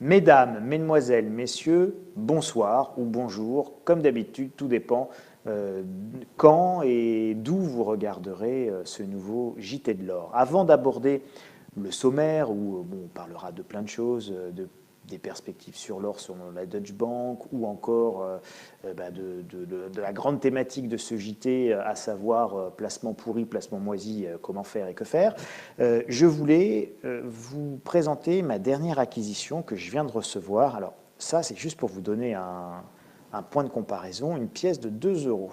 Mesdames, mesdemoiselles, messieurs, bonsoir ou bonjour. Comme d'habitude, tout dépend quand et d'où vous regarderez ce nouveau JT de l'or. Avant d'aborder le sommaire, où on parlera de plein de choses, des perspectives sur l'or selon la Deutsche Bank, ou encore de la grande thématique de ce JT, à savoir placement pourri, placement moisi, comment faire et que faire, je voulais vous présenter ma dernière acquisition que je viens de recevoir. Alors ça, c'est juste pour vous donner un point de comparaison, une pièce de 2 euros,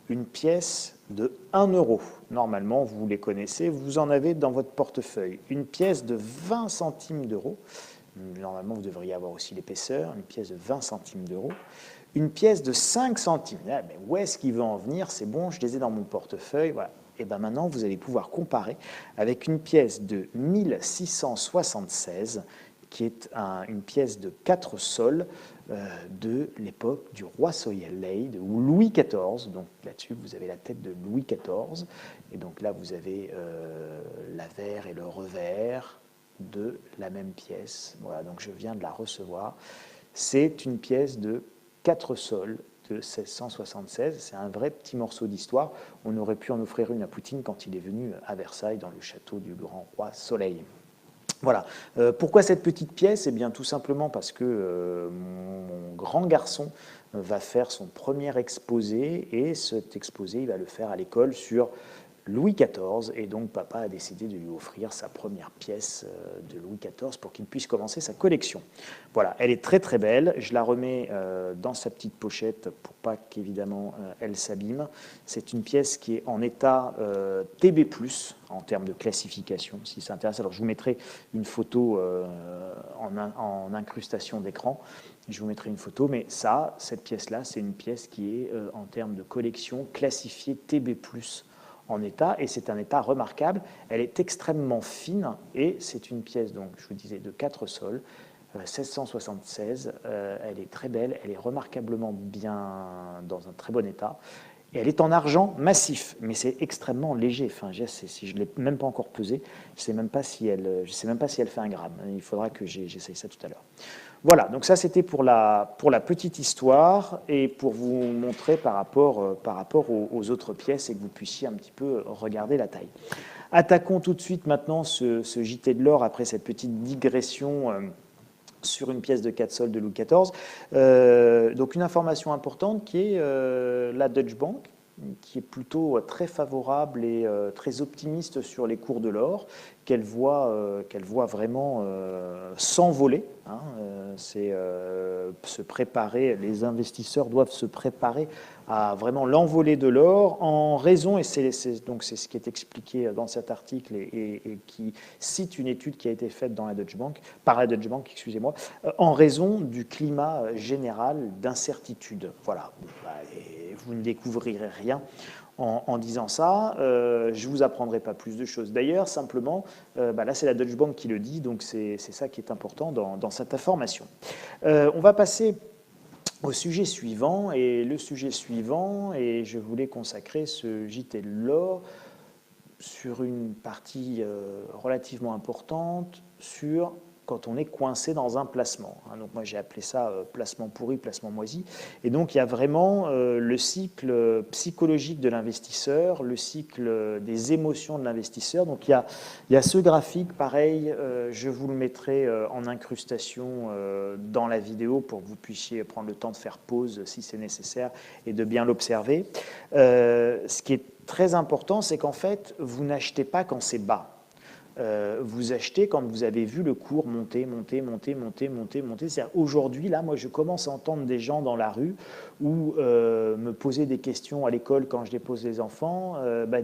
une pièce de 1 euro. Normalement, vous les connaissez, vous en avez dans votre portefeuille. Une pièce de 20 centimes d'euros. Normalement, vous devriez avoir aussi l'épaisseur, une pièce de 20 centimes d'euros. Une pièce de 5 centimes. Ah, mais où est-ce qu'il veut en venir? C'est bon, je les ai dans mon portefeuille. Voilà. Et bien maintenant, vous allez pouvoir comparer avec une pièce de 1676, qui est une pièce de 4 sols de l'époque du roi Soleil, ou Louis XIV. Donc là-dessus, vous avez la tête de Louis XIV. Et donc là, vous avez l'avers et le revers de la même pièce. Voilà, donc je viens de la recevoir. C'est une pièce de 4 sols de 1676. C'est un vrai petit morceau d'histoire. On aurait pu en offrir une à Poutine quand il est venu à Versailles, dans le château du grand roi Soleil. Voilà. Pourquoi cette petite pièce? Eh bien, tout simplement parce que mon grand garçon va faire son premier exposé, et cet exposé, il va le faire à l'école sur Louis XIV, et donc papa a décidé de lui offrir sa première pièce de Louis XIV pour qu'il puisse commencer sa collection. Voilà, elle est très très belle, je la remets dans sa petite pochette pour pas qu'évidemment elle s'abîme. C'est une pièce qui est en état TB+, en termes de classification, si ça intéresse. Alors je vous mettrai une photo en incrustation d'écran. Je vous mettrai une photo, mais ça, cette pièce-là, c'est une pièce qui est en termes de collection classifiée TB+, en état, et c'est un état remarquable. Elle est extrêmement fine, et c'est une pièce, donc je vous disais, de 4 sols, 1676. Elle est très belle, elle est remarquablement bien, dans un très bon état. Et elle est en argent massif, mais c'est extrêmement léger. Enfin, si je ne l'ai même pas encore pesée, je ne sais même pas si elle fait 1 gramme. Il faudra que j'essaye ça tout à l'heure. Voilà, donc ça c'était pour la petite histoire, et pour vous montrer par rapport aux autres pièces, et que vous puissiez un petit peu regarder la taille. Attaquons tout de suite maintenant ce JT de l'or, après cette petite digression sur une pièce de 4 sols de Louis XIV. Donc une information importante qui est la Deutsche Bank, qui est plutôt très favorable et très optimiste sur les cours de l'or, qu'elle voit vraiment s'envoler. C'est se préparer, les investisseurs doivent se préparer à vraiment l'envolée de l'or, en raison, et c'est ce qui est expliqué dans cet article, et qui cite une étude qui a été faite par la Deutsche Bank, excusez-moi, en raison du climat général d'incertitude. Voilà, et vous ne découvrirez rien en disant ça. Je ne vous apprendrai pas plus de choses. D'ailleurs, simplement, là c'est la Deutsche Bank qui le dit, donc c'est ça qui est important dans cette information. On va passer au sujet suivant, et le sujet suivant, et je voulais consacrer ce JT de l'or sur une partie relativement importante, sur quand on est coincé dans un placement. Donc moi j'ai appelé ça placement pourri, placement moisi. Et donc il y a vraiment le cycle psychologique de l'investisseur, le cycle des émotions de l'investisseur. Donc il y a ce graphique, pareil, je vous le mettrai en incrustation dans la vidéo pour que vous puissiez prendre le temps de faire pause si c'est nécessaire et de bien l'observer. Ce qui est très important, c'est qu'en fait, vous n'achetez pas quand c'est bas. Vous achetez quand vous avez vu le cours monter. C'est-à-dire aujourd'hui, là, moi, je commence à entendre des gens dans la rue ou me poser des questions à l'école quand je dépose les enfants.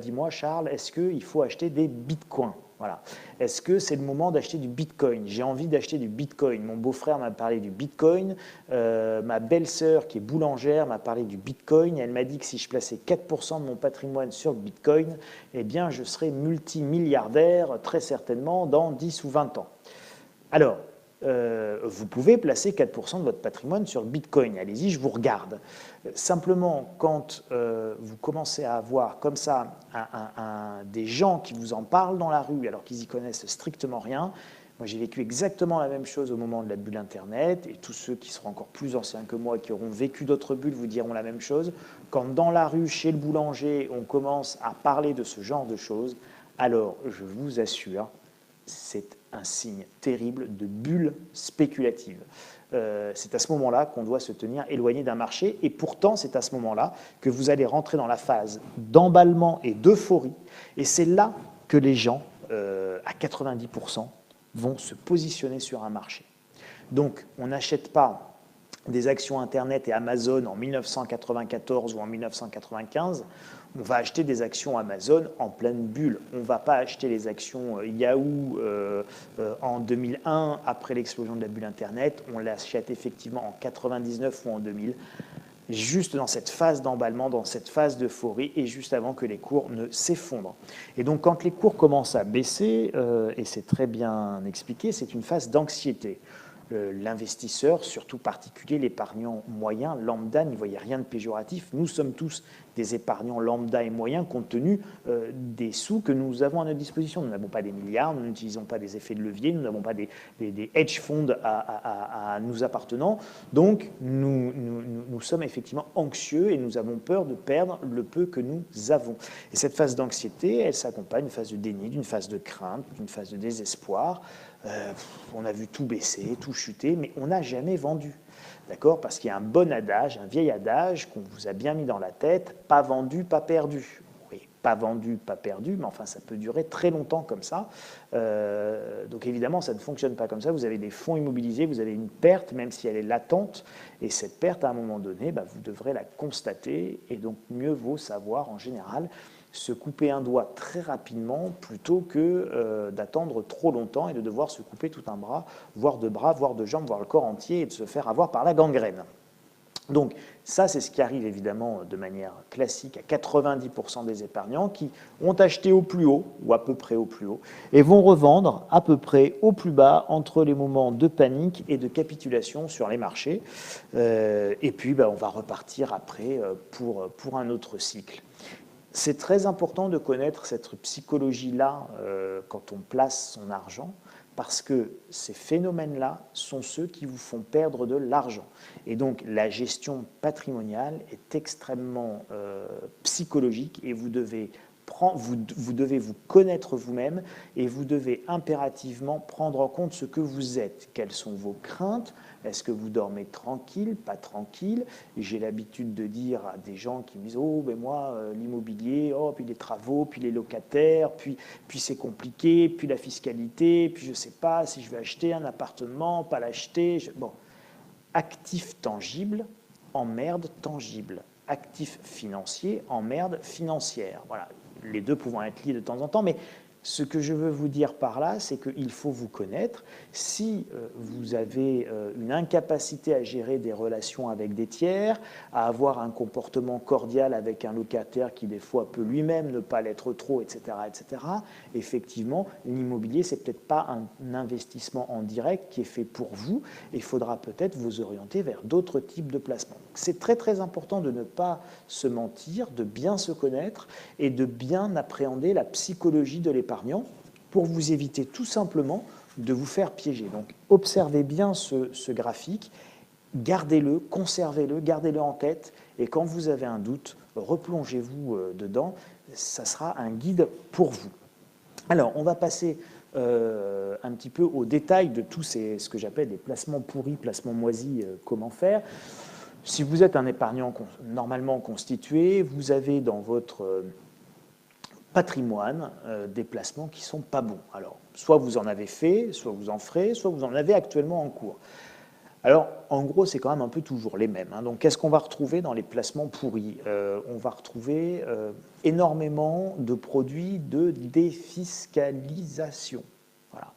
Dis-moi, Charles, est-ce qu'il faut acheter des bitcoins? Voilà. Est-ce que c'est le moment d'acheter du bitcoin? J'ai envie d'acheter du bitcoin. Mon beau-frère m'a parlé du bitcoin. Ma belle-sœur, qui est boulangère, m'a parlé du bitcoin. Elle m'a dit que si je plaçais 4% de mon patrimoine sur le bitcoin, eh bien, je serais multimilliardaire très certainement dans 10 ou 20 ans. Alors, vous pouvez placer 4% de votre patrimoine sur le bitcoin. Allez-y, je vous regarde. Simplement, quand vous commencez à avoir comme ça des gens qui vous en parlent dans la rue alors qu'ils y connaissent strictement rien, Moi, j'ai vécu exactement la même chose au moment de la bulle Internet, et tous ceux qui seront encore plus anciens que moi, qui auront vécu d'autres bulles, vous diront la même chose. Quand dans la rue, chez le boulanger, on commence à parler de ce genre de choses, alors je vous assure, c'est un signe terrible de bulle spéculative. C'est à ce moment-là qu'on doit se tenir éloigné d'un marché, et pourtant c'est à ce moment-là que vous allez rentrer dans la phase d'emballement et d'euphorie, et c'est là que les gens, à 90%, vont se positionner sur un marché. Donc on n'achète pas des actions Internet et Amazon en 1994 ou en 1995, on va acheter des actions Amazon en pleine bulle. On ne va pas acheter les actions Yahoo en 2001, après l'explosion de la bulle Internet. On l'achète effectivement en 99 ou en 2000, juste dans cette phase d'emballement, dans cette phase d'euphorie, et juste avant que les cours ne s'effondrent. Et donc quand les cours commencent à baisser, et c'est très bien expliqué, c'est une phase d'anxiété. L'investisseur, surtout particulier, l'épargnant moyen, lambda, n'y voyez rien de péjoratif. Nous sommes tous des épargnants lambda et moyens compte tenu des sous que nous avons à notre disposition. Nous n'avons pas des milliards, nous n'utilisons pas des effets de levier, nous n'avons pas des hedge funds à nous appartenant. Donc nous sommes effectivement anxieux et nous avons peur de perdre le peu que nous avons. Et cette phase d'anxiété, elle s'accompagne d'une phase de déni, d'une phase de crainte, d'une phase de désespoir. On a vu tout baisser, tout chuter, mais on n'a jamais vendu. D'accord? Parce qu'il y a un bon adage, un vieil adage qu'on vous a bien mis dans la tête, pas vendu, pas perdu. Oui, pas vendu, pas perdu, mais enfin ça peut durer très longtemps comme ça. Donc évidemment, ça ne fonctionne pas comme ça. Vous avez des fonds immobilisés, vous avez une perte, même si elle est latente, et cette perte, à un moment donné, vous devrez la constater, et donc mieux vaut savoir en général se couper un doigt très rapidement plutôt que d'attendre trop longtemps et de devoir se couper tout un bras, voire deux jambes, voire le corps entier, et de se faire avoir par la gangrène. Donc ça, c'est ce qui arrive évidemment de manière classique à 90% des épargnants qui ont acheté au plus haut, ou à peu près au plus haut, et vont revendre à peu près au plus bas entre les moments de panique et de capitulation sur les marchés. Et puis, on va repartir après pour un autre cycle. C'est très important de connaître cette psychologie-là quand on place son argent, parce que ces phénomènes-là sont ceux qui vous font perdre de l'argent. Et donc la gestion patrimoniale est extrêmement psychologique, et vous devez vous connaître vous-même, et vous devez impérativement prendre en compte ce que vous êtes. Quelles sont vos craintes? Est-ce que vous dormez tranquille, pas tranquille? J'ai l'habitude de dire à des gens qui me disent « Oh, ben moi, l'immobilier, puis les travaux, puis les locataires, puis c'est compliqué, puis la fiscalité, puis je ne sais pas si je vais acheter un appartement, pas l'acheter. » Bon, actif tangible, emmerde tangible. Actif financier, emmerde financière. Voilà, les deux pouvant être liés de temps en temps, mais ce que je veux vous dire par là, c'est qu'il faut vous connaître. Si vous avez une incapacité à gérer des relations avec des tiers, à avoir un comportement cordial avec un locataire qui des fois peut lui-même ne pas l'être trop, etc., effectivement, l'immobilier, ce n'est peut-être pas un investissement en direct qui est fait pour vous, et il faudra peut-être vous orienter vers d'autres types de placements. C'est très très important de ne pas se mentir, de bien se connaître et de bien appréhender la psychologie de l'épargnant, pour vous éviter tout simplement de vous faire piéger. Donc observez bien ce graphique, gardez-le, conservez-le, gardez-le en tête, et quand vous avez un doute, replongez-vous dedans, ça sera un guide pour vous. Alors on va passer un petit peu au détail de tous ce que j'appelle des placements pourris, placements moisis, comment faire. Si vous êtes un épargnant normalement constitué, vous avez dans votre patrimoine des placements qui ne sont pas bons. Alors, soit vous en avez fait, soit vous en ferez, soit vous en avez actuellement en cours. Alors, en gros, c'est quand même un peu toujours les mêmes. Donc, qu'est-ce qu'on va retrouver dans les placements pourris? On va retrouver énormément de produits de défiscalisation. Voilà.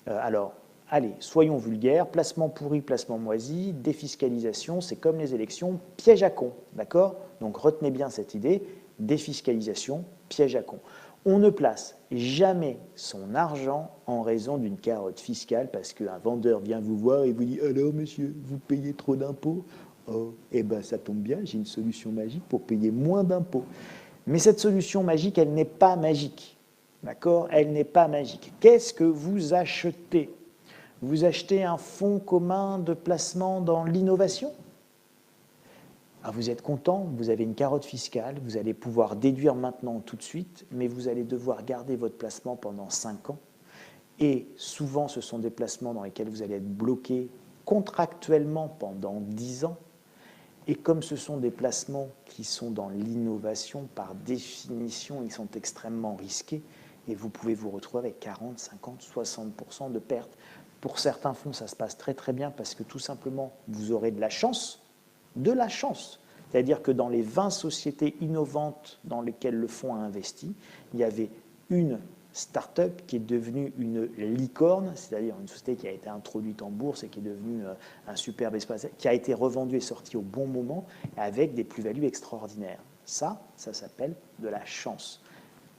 Alors, allez, soyons vulgaires, placement pourri, placement moisi, défiscalisation, c'est comme les élections, piège à con, d'accord? Donc, retenez bien cette idée, défiscalisation, piège à con. On ne place jamais son argent en raison d'une carotte fiscale parce qu'un vendeur vient vous voir et vous dit « Alors, monsieur, vous payez trop d'impôts ?» Oh, eh bien, ça tombe bien, j'ai une solution magique pour payer moins d'impôts. Mais cette solution magique, elle n'est pas magique. D'accord? Elle n'est pas magique. Qu'est-ce que vous achetez? Vous achetez un fonds commun de placement dans l'innovation? Ah, vous êtes content, vous avez une carotte fiscale, vous allez pouvoir déduire maintenant tout de suite, mais vous allez devoir garder votre placement pendant 5 ans. Et souvent, ce sont des placements dans lesquels vous allez être bloqué contractuellement pendant 10 ans. Et comme ce sont des placements qui sont dans l'innovation, par définition, ils sont extrêmement risqués et vous pouvez vous retrouver avec 40, 50, 60% de pertes. Pour certains fonds, ça se passe très très bien parce que tout simplement, vous aurez de la chance. De la chance. C'est-à-dire que dans les 20 sociétés innovantes dans lesquelles le fonds a investi, il y avait une start-up qui est devenue une licorne, c'est-à-dire une société qui a été introduite en bourse et qui est devenue un superbe espace, qui a été revendue et sortie au bon moment avec des plus-values extraordinaires. Ça s'appelle de la chance.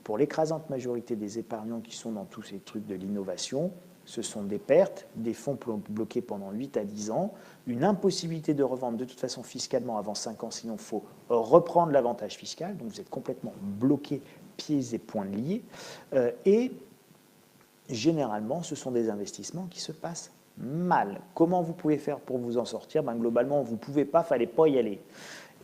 Pour l'écrasante majorité des épargnants qui sont dans tous ces trucs de l'innovation, ce sont des pertes, des fonds bloqués pendant 8 à 10 ans, une impossibilité de revendre de toute façon fiscalement avant 5 ans, sinon il faut reprendre l'avantage fiscal, donc vous êtes complètement bloqué, pieds et poings liés, et généralement ce sont des investissements qui se passent mal. Comment vous pouvez faire pour vous en sortir? Globalement, vous ne pouvez pas, il ne fallait pas y aller.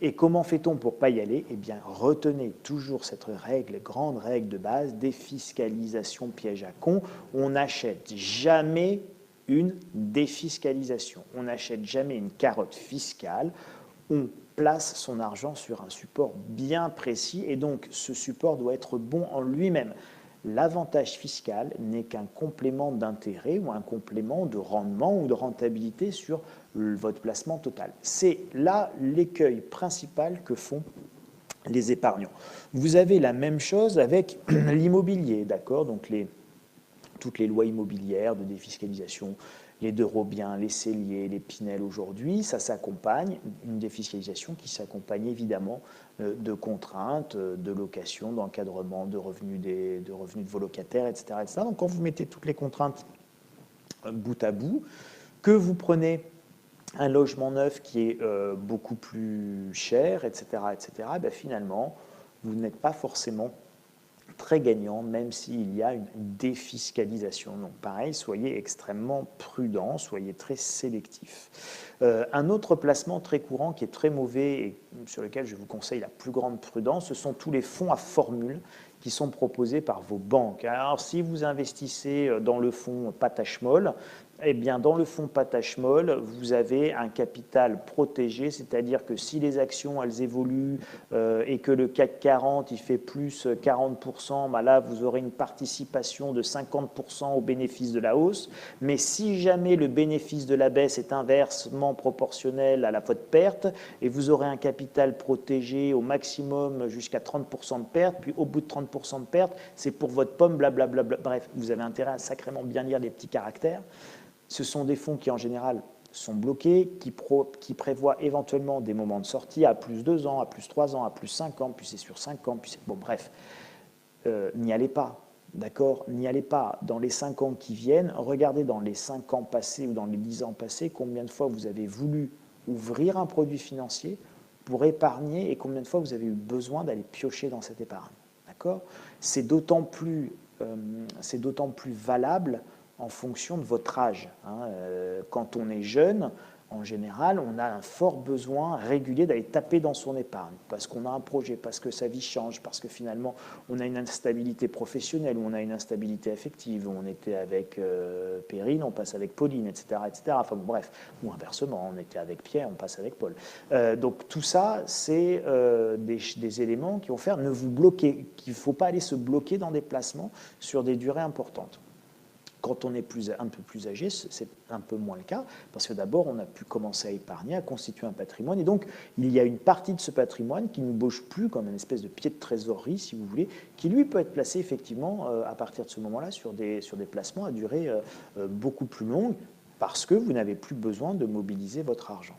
Et comment fait-on pour ne pas y aller? Eh bien, retenez toujours cette règle, grande règle de base, défiscalisation piège à con. On n'achète jamais une défiscalisation. On n'achète jamais une carotte fiscale. On place son argent sur un support bien précis et donc ce support doit être bon en lui-même. L'avantage fiscal n'est qu'un complément d'intérêt ou un complément de rendement ou de rentabilité sur votre placement total. C'est là l'écueil principal que font les épargnants. Vous avez la même chose avec l'immobilier, d'accord? Donc toutes les lois immobilières de défiscalisation, les Derobiens, les Cellier, les Pinel aujourd'hui, ça s'accompagne, une défiscalisation qui s'accompagne évidemment de contraintes, de location, d'encadrement, de revenus de vos locataires, etc., etc. Donc quand vous mettez toutes les contraintes bout à bout, que vous prenez un logement neuf qui est beaucoup plus cher, etc., etc., ben finalement, vous n'êtes pas forcément très gagnant, même s'il y a une défiscalisation. Donc pareil, soyez extrêmement prudent, soyez très sélectif. Un autre placement très courant qui est très mauvais et sur lequel je vous conseille la plus grande prudence, ce sont tous les fonds à formule qui sont proposés par vos banques. Alors si vous investissez dans le fonds Patachmol, eh bien, dans le fonds Patachmol, vous avez un capital protégé, c'est-à-dire que si les actions elles évoluent et que le CAC 40 il fait plus 40%, ben là vous aurez une participation de 50% au bénéfice de la hausse. Mais si jamais le bénéfice de la baisse est inversement proportionnel à la votre perte, et vous aurez un capital protégé au maximum jusqu'à 30% de perte, puis au bout de 30% de perte, c'est pour votre pomme, blablabla. Bref, vous avez intérêt à sacrément bien lire les petits caractères. Ce sont des fonds qui, en général, sont bloqués, qui prévoient éventuellement des moments de sortie à plus 2 ans, à plus 3 ans, à plus 5 ans, puis c'est sur 5 ans, puis c'est... Bon, bref, n'y allez pas, d'accord? N'y allez pas. Dans les 5 ans qui viennent, regardez dans les 5 ans passés ou dans les 10 ans passés, combien de fois vous avez voulu ouvrir un produit financier pour épargner et combien de fois vous avez eu besoin d'aller piocher dans cette épargne, d'accord? C'est d'autant plus valable en fonction de votre âge. Quand on est jeune, en général, on a un fort besoin régulier d'aller taper dans son épargne, parce qu'on a un projet, parce que sa vie change, parce que finalement, on a une instabilité professionnelle, ou on a une instabilité affective, on était avec Perrine, on passe avec Pauline, etc., etc. Enfin bon, bref, ou inversement, on était avec Pierre, on passe avec Paul. Donc tout ça, c'est des éléments qui vont faire ne vous bloquer, qu'il ne faut pas aller se bloquer dans des placements sur des durées importantes. Quand on est un peu plus âgé, c'est un peu moins le cas, parce que d'abord, on a pu commencer à épargner, à constituer un patrimoine, et donc il y a une partie de ce patrimoine qui ne bouge plus comme une espèce de pied de trésorerie, si vous voulez, qui lui peut être placé effectivement à partir de ce moment-là sur des placements à durée beaucoup plus longue, parce que vous n'avez plus besoin de mobiliser votre argent.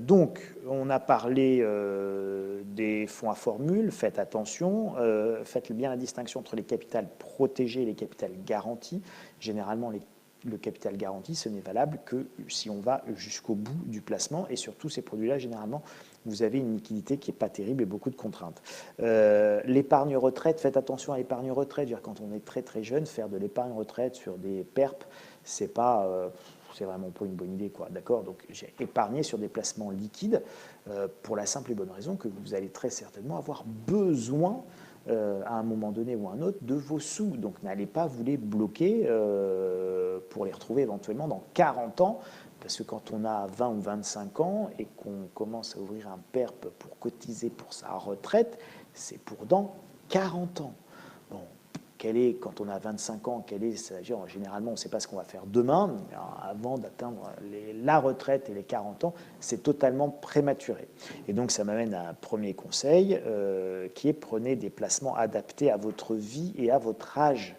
Donc, on a parlé des fonds à formule, faites attention, faites bien la distinction entre les capitales protégés et les capitales garantis. Généralement, le capital garanti, ce n'est valable que si on va jusqu'au bout du placement. Et sur tous ces produits-là, généralement, vous avez une liquidité qui n'est pas terrible et beaucoup de contraintes. L'épargne retraite, faites attention à l'épargne retraite. Quand on est très très jeune, faire de l'épargne retraite sur des PERP, c'est vraiment pas une bonne idée, quoi. D'accord. Donc j'ai épargné sur des placements liquides pour la simple et bonne raison que vous allez très certainement avoir besoin à un moment donné ou à un autre de vos sous. Donc n'allez pas vous les bloquer pour les retrouver éventuellement dans 40 ans. Parce que quand on a 20 ou 25 ans et qu'on commence à ouvrir un PERP pour cotiser pour sa retraite, c'est pour dans 40 ans. Bon, quand on a 25 ans, généralement, on ne sait pas ce qu'on va faire demain. Avant d'atteindre la retraite et les 40 ans, c'est totalement prématuré. Et donc, ça m'amène à un premier conseil qui est prenez des placements adaptés à votre vie et à votre âge.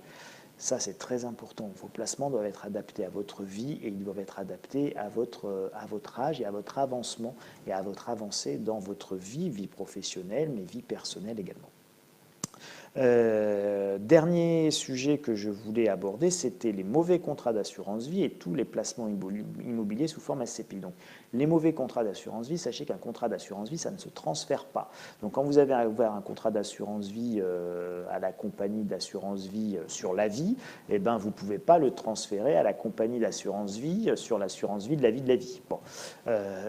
Ça, c'est très important. Vos placements doivent être adaptés à votre vie et ils doivent être adaptés à votre âge et à votre avancement et à votre avancée dans votre vie professionnelle, mais vie personnelle également. Dernier sujet que je voulais aborder, c'était les mauvais contrats d'assurance vie et tous les placements immobiliers sous forme SCPI. Donc, les mauvais contrats d'assurance vie, sachez qu'un contrat d'assurance vie, ça ne se transfère pas. Donc, quand vous avez ouvert un contrat d'assurance vie à la compagnie d'assurance vie sur la vie, eh ben, vous ne pouvez pas le transférer à la compagnie d'assurance vie sur l'assurance vie de la vie de la vie. Bon.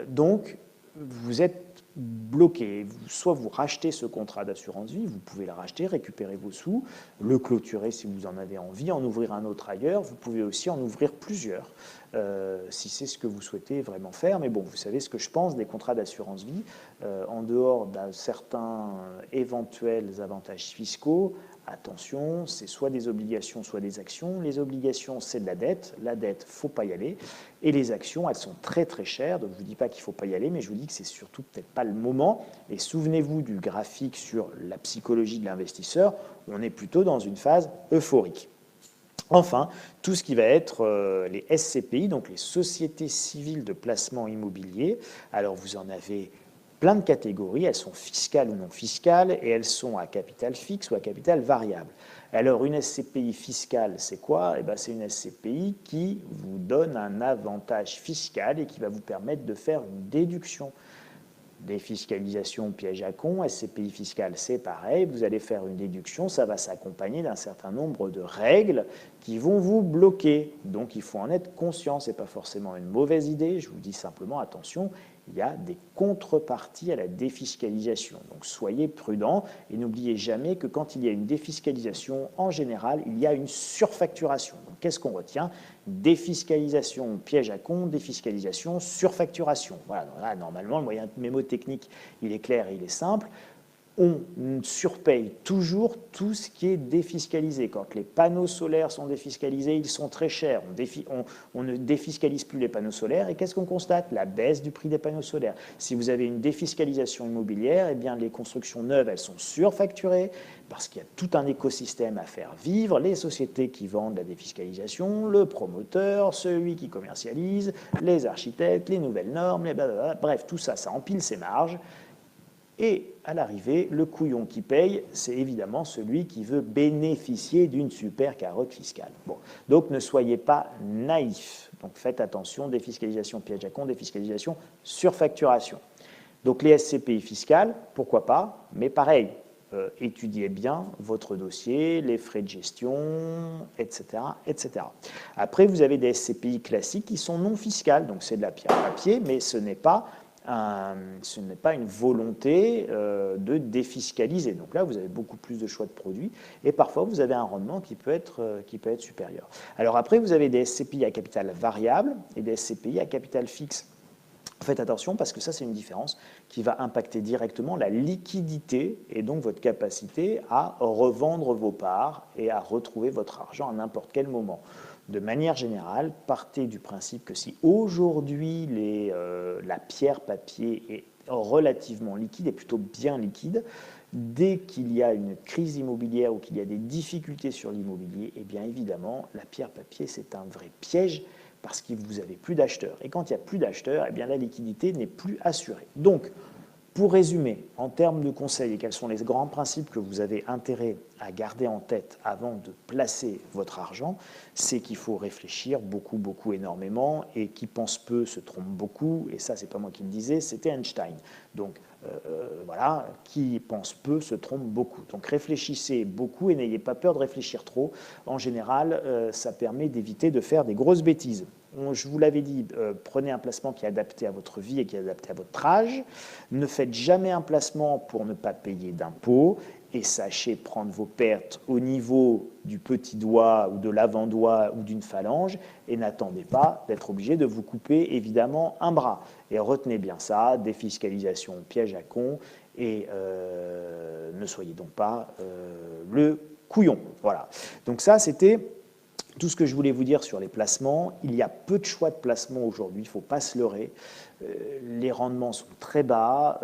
Donc, vous êtes bloqué. Soit vous rachetez ce contrat d'assurance vie, vous pouvez le racheter, récupérer vos sous, le clôturer si vous en avez envie, en ouvrir un autre ailleurs. Vous pouvez aussi en ouvrir plusieurs, si c'est ce que vous souhaitez vraiment faire. Mais bon, vous savez ce que je pense des contrats d'assurance vie. En dehors d'un certain éventuels avantages fiscaux, attention, c'est soit des obligations, soit des actions. Les obligations, c'est de la dette. La dette, il ne faut pas y aller. Et les actions, elles sont très très chères. Donc je ne vous dis pas qu'il ne faut pas y aller, mais je vous dis que c'est surtout peut-être pas le moment. Et souvenez-vous du graphique sur la psychologie de l'investisseur. On est plutôt dans une phase euphorique. Enfin, tout ce qui va être les SCPI, donc les sociétés civiles de placement immobilier. Alors vous en avez plein de catégories, elles sont fiscales ou non fiscales, et elles sont à capital fixe ou à capital variable. Alors, une SCPI fiscale, c'est quoi? C'est une SCPI qui vous donne un avantage fiscal et qui va vous permettre de faire une déduction. Défiscalisation, piège à con, SCPI fiscale, c'est pareil, vous allez faire une déduction, ça va s'accompagner d'un certain nombre de règles qui vont vous bloquer. Donc, il faut en être conscient, ce n'est pas forcément une mauvaise idée, je vous dis simplement, attention, il y a des contreparties à la défiscalisation. Donc soyez prudents et n'oubliez jamais que quand il y a une défiscalisation, en général, il y a une surfacturation. Donc qu'est-ce qu'on retient? Défiscalisation, piège à con, défiscalisation, surfacturation. Voilà, donc là, normalement, le moyen mémotechnique, il est clair et il est simple. On surpaye toujours tout ce qui est défiscalisé. Quand les panneaux solaires sont défiscalisés, ils sont très chers. On ne défiscalise plus les panneaux solaires. Et qu'est-ce qu'on constate? La baisse du prix des panneaux solaires. Si vous avez une défiscalisation immobilière, eh bien, les constructions neuves, elles sont surfacturées parce qu'il y a tout un écosystème à faire vivre. Les sociétés qui vendent la défiscalisation, le promoteur, celui qui commercialise, les architectes, les nouvelles normes, les blablabla. Bref, tout ça, ça empile ses marges. Et à l'arrivée, le couillon qui paye, c'est évidemment celui qui veut bénéficier d'une super carotte fiscale. Bon. Donc ne soyez pas naïfs. Donc faites attention, défiscalisation piège à con, défiscalisation surfacturation. Donc les SCPI fiscales, pourquoi pas, mais pareil, étudiez bien votre dossier, les frais de gestion, etc., etc. Après, vous avez des SCPI classiques qui sont non fiscales, donc c'est de la pierre à papier, mais ce n'est pas une volonté de défiscaliser. Donc là, vous avez beaucoup plus de choix de produits et parfois, vous avez un rendement qui peut être supérieur. Alors après, vous avez des SCPI à capital variable et des SCPI à capital fixe. Faites attention parce que ça, c'est une différence qui va impacter directement la liquidité et donc votre capacité à revendre vos parts et à retrouver votre argent à n'importe quel moment. De manière générale, partez du principe que si aujourd'hui la pierre papier est relativement liquide et plutôt bien liquide, dès qu'il y a une crise immobilière ou qu'il y a des difficultés sur l'immobilier, eh bien évidemment, la pierre papier, c'est un vrai piège parce que vous n'avez plus d'acheteurs. Et quand il n'y a plus d'acheteurs, eh bien la liquidité n'est plus assurée. Donc, Pour résumer, en termes de conseils, et quels sont les grands principes que vous avez intérêt à garder en tête avant de placer votre argent, c'est qu'il faut réfléchir beaucoup, beaucoup, énormément, et qui pense peu se trompe beaucoup, et ça, c'est pas moi qui le disais, c'était Einstein. Donc, voilà, qui pense peu se trompe beaucoup. Donc réfléchissez beaucoup et n'ayez pas peur de réfléchir trop. En général, ça permet d'éviter de faire des grosses bêtises. Je vous l'avais dit, prenez un placement qui est adapté à votre vie et qui est adapté à votre âge. Ne faites jamais un placement pour ne pas payer d'impôts et sachez prendre vos pertes au niveau du petit doigt ou de l'avant-doigt ou d'une phalange et n'attendez pas d'être obligé de vous couper évidemment un bras. Et retenez bien ça, défiscalisation, piège à con et ne soyez donc pas le couillon. Voilà. Donc ça, c'était tout ce que je voulais vous dire sur les placements. Il y a peu de choix de placements aujourd'hui, il ne faut pas se leurrer. Les rendements sont très bas,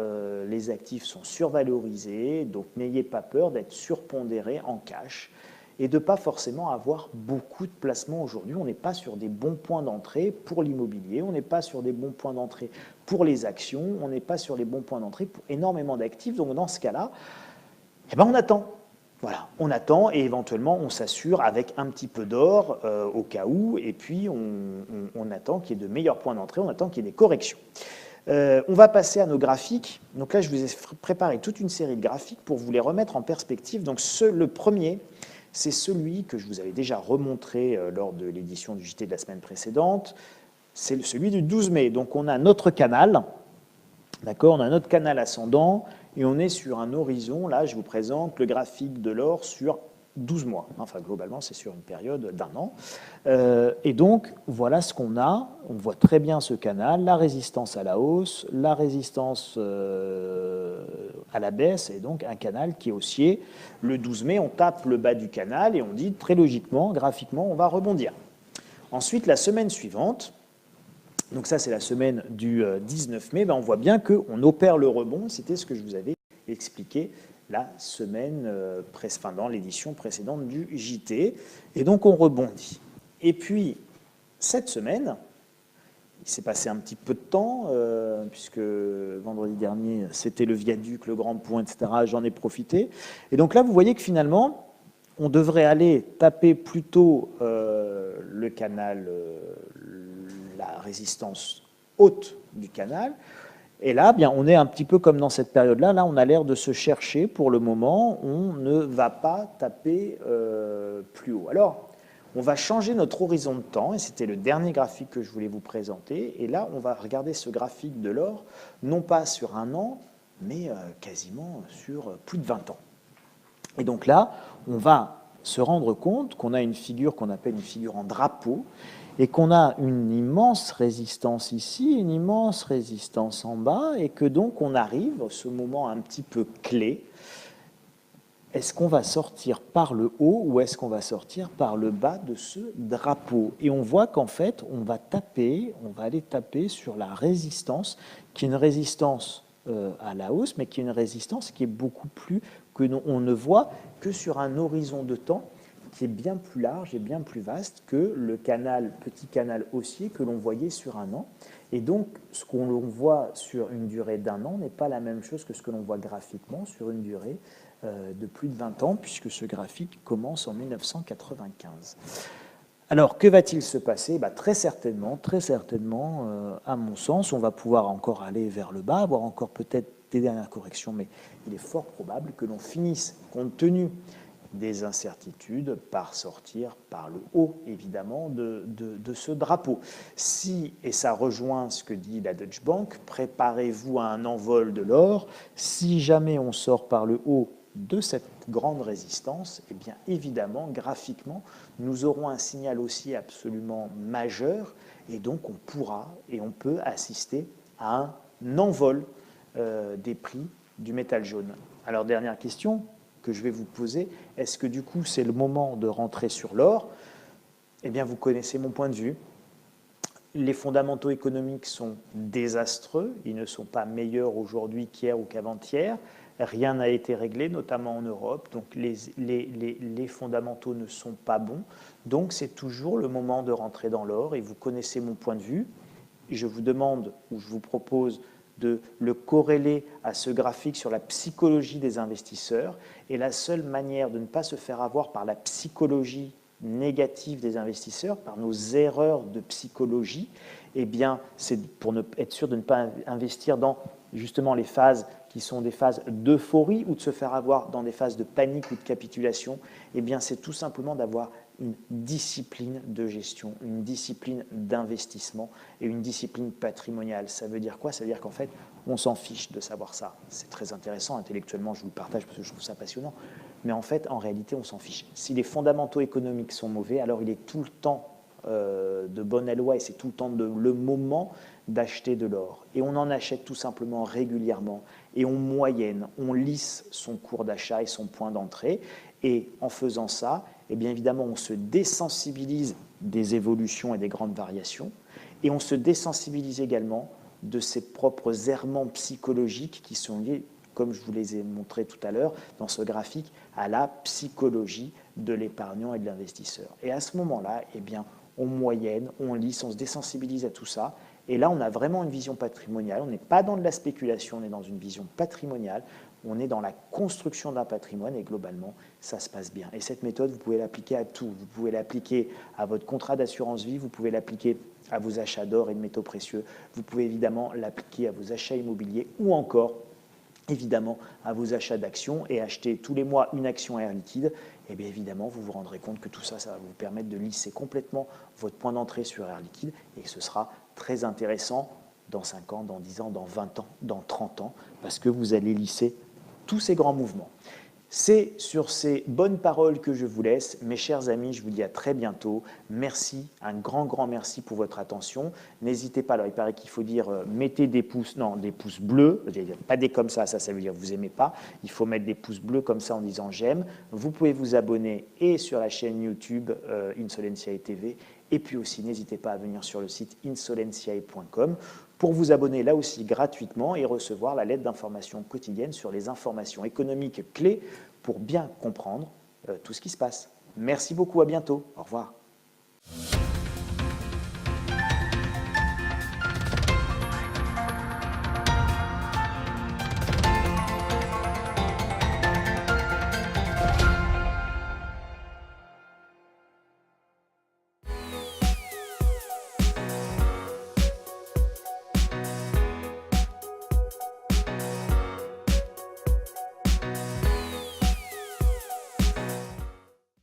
les actifs sont survalorisés, donc n'ayez pas peur d'être surpondéré en cash et de ne pas forcément avoir beaucoup de placements aujourd'hui. On n'est pas sur des bons points d'entrée pour l'immobilier, on n'est pas sur des bons points d'entrée pour les actions, on n'est pas sur les bons points d'entrée pour énormément d'actifs. Donc dans ce cas-là, eh ben on attend. Voilà, on attend et éventuellement on s'assure avec un petit peu d'or au cas où, et puis on attend qu'il y ait de meilleurs points d'entrée, on attend qu'il y ait des corrections. On va passer à nos graphiques. Donc là, je vous ai préparé toute une série de graphiques pour vous les remettre en perspective. Donc le premier, c'est celui que je vous avais déjà remontré lors de l'édition du JT de la semaine précédente. C'est celui du 12 mai. Donc on a notre canal, d'accord, on a notre canal ascendant, et on est sur un horizon, là je vous présente le graphique de l'or sur 12 mois. Enfin globalement c'est sur une période d'un an. Et donc voilà ce qu'on a, on voit très bien ce canal, la résistance à la hausse, la résistance à la baisse, et donc un canal qui est haussier. Le 12 mai on tape le bas du canal et on dit très logiquement, graphiquement on va rebondir. Ensuite la semaine suivante, donc ça, c'est la semaine du 19 mai. Ben, on voit bien qu'on opère le rebond. C'était ce que je vous avais expliqué la semaine, dans l'édition précédente du JT. Et donc, on rebondit. Et puis, cette semaine, il s'est passé un petit peu de temps, puisque vendredi dernier, c'était le viaduc, le grand pont, etc. J'en ai profité. Et donc là, vous voyez que finalement, on devrait aller taper plutôt le canal, la résistance haute du canal. Et là, bien, on est un petit peu comme dans cette période-là. Là, on a l'air de se chercher pour le moment. On ne va pas taper plus haut. Alors, on va changer notre horizon de temps. Et c'était le dernier graphique que je voulais vous présenter. Et là, on va regarder ce graphique de l'or, non pas sur un an, mais quasiment sur plus de 20 ans. Et donc là, on va se rendre compte qu'on a une figure qu'on appelle une figure en drapeau, et qu'on a une immense résistance ici, une immense résistance en bas, et que donc on arrive à ce moment un petit peu clé. Est-ce qu'on va sortir par le haut ou est-ce qu'on va sortir par le bas de ce drapeau? Et on voit qu'en fait, on va aller taper sur la résistance, qui est une résistance à la hausse, mais qui est une résistance qui est beaucoup plus, que on ne voit que sur un horizon de temps qui est bien plus large et bien plus vaste que le petit canal haussier que l'on voyait sur un an. Et donc, ce qu'on voit sur une durée d'un an n'est pas la même chose que ce que l'on voit graphiquement sur une durée de plus de 20 ans, puisque ce graphique commence en 1995. Alors, que va-t-il se passer? Très certainement, à mon sens, on va pouvoir encore aller vers le bas, avoir encore peut-être des dernières corrections, mais il est fort probable que l'on finisse, compte tenu des incertitudes, par sortir par le haut, évidemment, de ce drapeau. Et ça rejoint ce que dit la Deutsche Bank, préparez-vous à un envol de l'or. Si jamais on sort par le haut de cette grande résistance, eh bien évidemment, graphiquement, nous aurons un signal haussier absolument majeur, et donc on pourra et on peut assister à un envol des prix du métal jaune. Alors, dernière question que je vais vous poser, est-ce que du coup c'est le moment de rentrer sur l'or? Eh bien, vous connaissez mon point de vue. Les fondamentaux économiques sont désastreux, ils ne sont pas meilleurs aujourd'hui qu'hier ou qu'avant-hier. Rien n'a été réglé, notamment en Europe, donc les fondamentaux ne sont pas bons. Donc c'est toujours le moment de rentrer dans l'or, et vous connaissez mon point de vue. Je vous demande, ou je vous propose, de le corréler à ce graphique sur la psychologie des investisseurs. Et la seule manière de ne pas se faire avoir par la psychologie négative des investisseurs, par nos erreurs de psychologie, eh bien, c'est pour être sûr de ne pas investir dans justement les phases qui sont des phases d'euphorie ou de se faire avoir dans des phases de panique ou de capitulation, eh bien, c'est tout simplement d'avoir une discipline de gestion, une discipline d'investissement et une discipline patrimoniale. Ça veut dire quoi? Ça veut dire qu'en fait, on s'en fiche de savoir ça. C'est très intéressant, intellectuellement, je vous le partage parce que je trouve ça passionnant. Mais en fait, en réalité, on s'en fiche. Si les fondamentaux économiques sont mauvais, alors il est tout le temps de bonne loi et c'est tout le temps le moment d'acheter de l'or. Et on en achète tout simplement régulièrement et on moyenne, on lisse son cours d'achat et son point d'entrée. Et en faisant ça, eh bien évidemment, on se désensibilise des évolutions et des grandes variations et on se désensibilise également de ses propres errements psychologiques qui sont liés, comme je vous les ai montrés tout à l'heure dans ce graphique, à la psychologie de l'épargnant et de l'investisseur. Et à ce moment-là, eh bien, on moyenne, on lisse, on se désensibilise à tout ça. Et là, on a vraiment une vision patrimoniale. On n'est pas dans de la spéculation, on est dans une vision patrimoniale. On est dans la construction d'un patrimoine et globalement, ça se passe bien. Et cette méthode, vous pouvez l'appliquer à tout. Vous pouvez l'appliquer à votre contrat d'assurance vie, vous pouvez l'appliquer à vos achats d'or et de métaux précieux. Vous pouvez évidemment l'appliquer à vos achats immobiliers ou encore évidemment à vos achats d'actions et acheter tous les mois une action Air Liquide, et bien évidemment, vous vous rendrez compte que tout ça, ça va vous permettre de lisser complètement votre point d'entrée sur Air Liquide et que ce sera très intéressant dans 5 ans, dans 10 ans, dans 20 ans, dans 30 ans, parce que vous allez lisser tous ces grands mouvements. C'est sur ces bonnes paroles que je vous laisse. Mes chers amis, je vous dis à très bientôt. Merci, un grand merci pour votre attention. N'hésitez pas, alors il paraît qu'il faut dire mettez des pouces, non, des pouces bleus, pas des comme ça veut dire que vous n'aimez pas. Il faut mettre des pouces bleus comme ça en disant j'aime. Vous pouvez vous abonner et sur la chaîne YouTube Insolentiae TV. Et puis aussi, n'hésitez pas à venir sur le site insolentiae.com pour vous abonner là aussi gratuitement et recevoir la lettre d'information quotidienne sur les informations économiques clés pour bien comprendre tout ce qui se passe. Merci beaucoup, à bientôt. Au revoir.